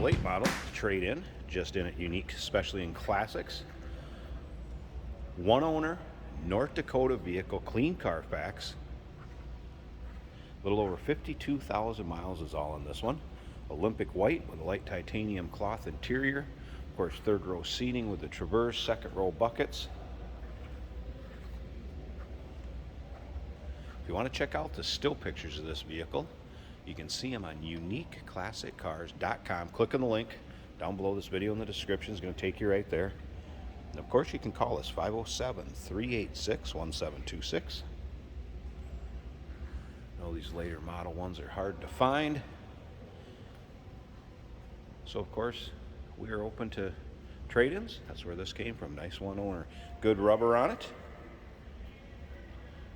late model trade-in, just in it unique, especially in classics. One owner, North Dakota vehicle, clean Carfax. A little over 52,000 miles is all in this one. Olympic white with a light titanium cloth interior. Of course, third row seating with the Traverse, second row buckets. If you want to check out the still pictures of this vehicle, you can see them on uniqueclassiccars.com. Click on the link down below this video in the description. It's going to take you right there. And of course, you can call us 507-386-1726. I know these later model ones are hard to find. So of course, we are open to trade-ins. That's where this came from. Nice one owner. Good rubber on it.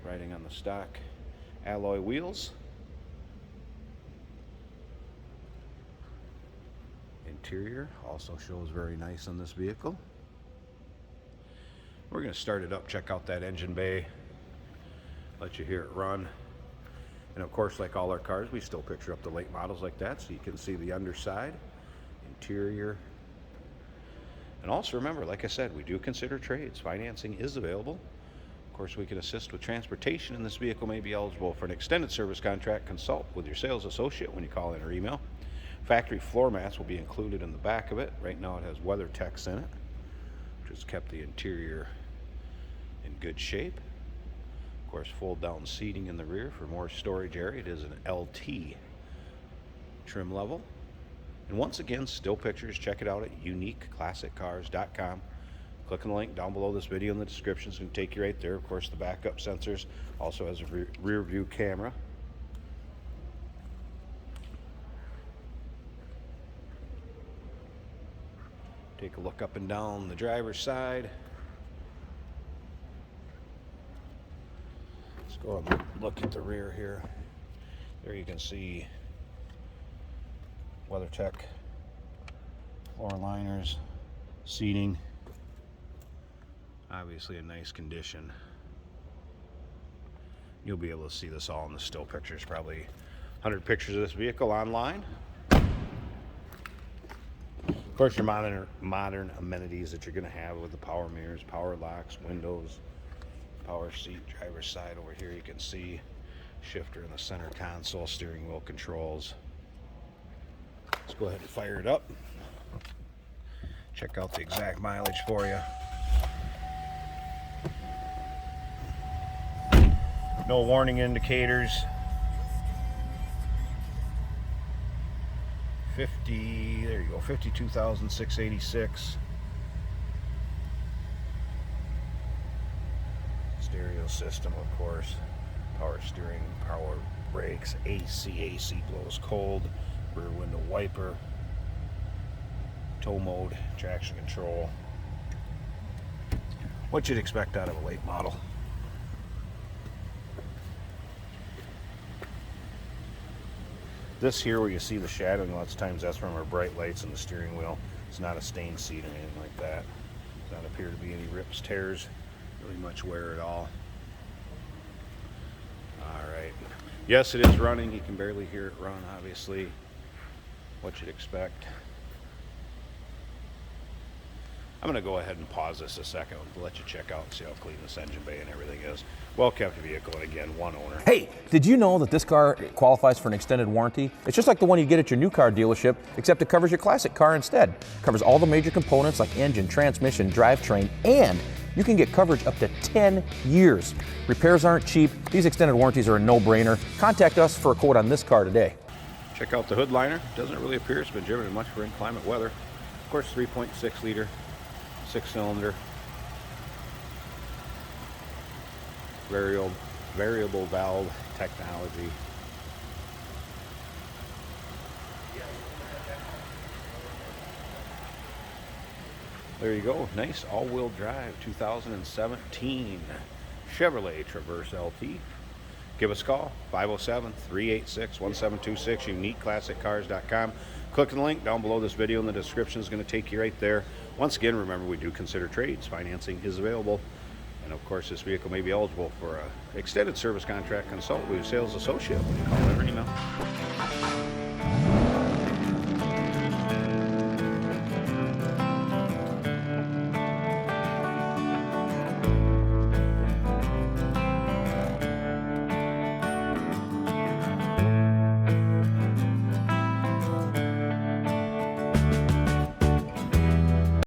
Riding on the stock alloy wheels. Interior also shows very nice on this vehicle. We're going to start it up, check out that engine bay, let you hear it run. And of course, like all our cars, we still picture up the late models like that so you can see the underside, interior. And also remember, like I said, we do consider trades. Financing is available. Of course, we can assist with transportation, and this vehicle may be eligible for an extended service contract. Consult with your sales associate when you call in or email. Factory floor mats will be included in the back of it. Right now it has WeatherTech in it, which has kept the interior in good shape. Of course, fold down seating in the rear for more storage area. It is an LT trim level. And once again, still pictures, check it out at uniqueclassiccars.com. Click on the link down below this video in the description. It's going to take you right there. Of course, the backup sensors also has a rear view camera. Take a look up and down the driver's side. Let's go and look at the rear here. There you can see WeatherTech floor liners, seating. Obviously in nice condition. You'll be able to see this all in the still pictures, probably 100 pictures of this vehicle online. Of course, your modern amenities that you're going to have with the power mirrors, power locks, windows, power seat, driver's side. Over here you can see shifter in the center console, steering wheel controls. Let's go ahead and fire it up. Check out the exact mileage for you. No warning indicators. 50, there you go, 52,686. Stereo system, of course. Power steering, power brakes, AC blows cold, rear window wiper, tow mode, traction control. What you'd expect out of a late model. This here where you see the shadowing lots of times, that's from our bright lights in the steering wheel. It's not a stained seat or anything like that. Does not appear to be any rips, tears, really much wear at all. Alright. Yes, it is running. You can barely hear it run, obviously. What you'd expect. I'm going to go ahead and pause this a second to let you check out and see how clean this engine bay and everything is. Well kept vehicle, and again, one owner. Hey, did you know that this car qualifies for an extended warranty? It's just like the one you get at your new car dealership, except it covers your classic car instead. It covers all the major components like engine, transmission, drivetrain, and you can get coverage up to 10 years. Repairs aren't cheap. These extended warranties are a no-brainer. Contact us for a quote on this car today. Check out the hood liner. Doesn't really appear it's been driven much for inclement weather. Of course, 3.6 liter. 6-cylinder, variable valve technology. There you go, nice all-wheel drive 2017 Chevrolet Traverse LT. Give us a call, 507-386-1726, uniqueclassiccars.com. Click on the link down below this video in the description. Is going to take you right there. Once again, remember, we do consider trades. Financing is available. And of course, this vehicle may be eligible for an extended service contract. Consult with your sales associate when you call or email.